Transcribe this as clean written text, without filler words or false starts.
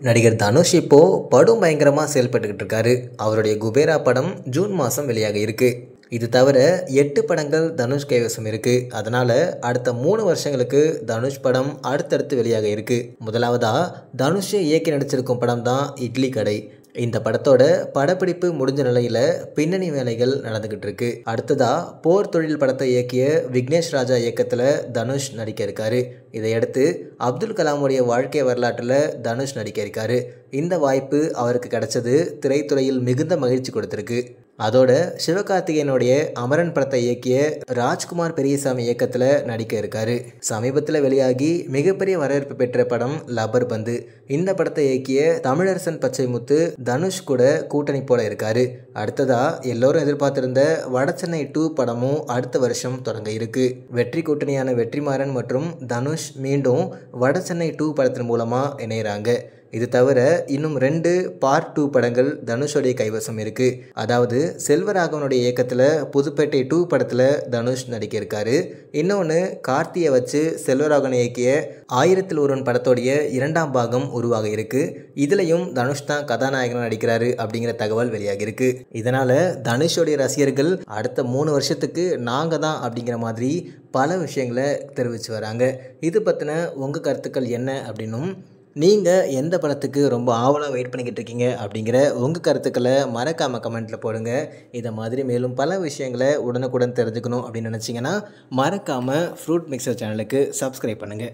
நடிகர் தனுஷ் இப்போ படம் பயங்கரமாக செயல்பட்டுக்கிட்டு இருக்காரு. அவருடைய குபேரா படம் ஜூன் மாதம் வெளியாக இருக்கு. இது தவிர 8 படங்கள் தனுஷ் கைவசம் இருக்கு. அதனால அடுத்த 3 வருஷங்களுக்கு தனுஷ் படம் அடுத்தடுத்து வெளியாக இருக்கு. முதலாவதா தனுஷ் இயக்கி நடிச்சிருக்கும் படம் தான் இட்லி கடை. இந்த படத்தோட படப்பிடிப்பு முடிஞ்ச நிலையில பின்னணி வேலைகள் நடந்துகிட்டு இருக்கு. அடுத்ததா போர் தொழில் படத்தை இயக்கிய விக்னேஷ் ராஜா இயக்கத்துல தனுஷ் நடிக்க இருக்காரு. இதையடுத்து அப்துல் கலாமுடைய வாழ்க்கை வரலாற்றில் தனுஷ் நடிக்க இருக்காரு. இந்த வாய்ப்பு அவருக்கு கிடைச்சது திரைத்துறையில் மிகுந்த மகிழ்ச்சி கொடுத்திருக்கு. அதோட சிவகார்த்திகேயனுடைய அமரன் படத்தை இயக்கிய ராஜ்குமார் பெரியசாமி இயக்கத்தில் நடிக்க இருக்காரு. சமீபத்தில் வெளியாகி மிகப்பெரிய வரவேற்பு பெற்ற படம் லப்பர் பந்து. இந்த படத்தை இயக்கிய தமிழரசன் பச்சைமுத்து தனுஷ் கூட கூட்டணி போல இருக்காரு. அடுத்ததா எல்லோரும் எதிர்பார்த்திருந்த வடசென்னை 2 படமும் அடுத்த வருஷம் தொடங்க இருக்கு. வெற்றி கூட்டணியான வெற்றிமாறன் மற்றும் தனுஷ் மீண்டும் வடசென்னை 2 படத்தின் மூலமா இணையறாங்க. இது தவிர இன்னும் 2 பார்ட் 2 படங்கள் தனுஷோடைய கைவசம் இருக்கு. அதாவது செல்வராகவனுடைய இயக்கத்தில் புதுப்பேட்டை 2 படத்தில் தனுஷ் நடிக்க இருக்காரு. இன்னொன்று கார்த்தியை வச்சு செல்வராகவன் இயக்கிய 1001 படத்தோடைய 2ஆம் பாகம் உருவாக இருக்கு. இதுலையும் தனுஷ் தான் கதாநாயகனாக நடிக்கிறாரு அப்படிங்கிற தகவல் வெளியாகி இருக்கு. இதனால தனுஷோடைய ரசிகர்கள் அடுத்த 3 வருஷத்துக்கு நாங்க தான் அப்படிங்கிற மாதிரி பல விஷயங்களை தெரிவித்து வராங்க. இது பற்றின உங்கள் கருத்துக்கள் என்ன அப்படின்னும், நீங்கள் எந்த படத்துக்கு ரொம்ப ஆவலாக வெயிட் பண்ணிக்கிட்டு இருக்கீங்க அப்படிங்கிற உங்கள் கருத்துக்களை மறக்காமல் கமெண்ட்டில் போடுங்க. இதை மாதிரி மேலும் பல விஷயங்களை உடனுக்குடன் தெரிஞ்சுக்கணும் அப்படின்னு நினச்சிங்கன்னா மறக்காமல் ஃப்ரூட் மிக்சர் சேனலுக்கு சப்ஸ்கிரைப் பண்ணுங்கள்.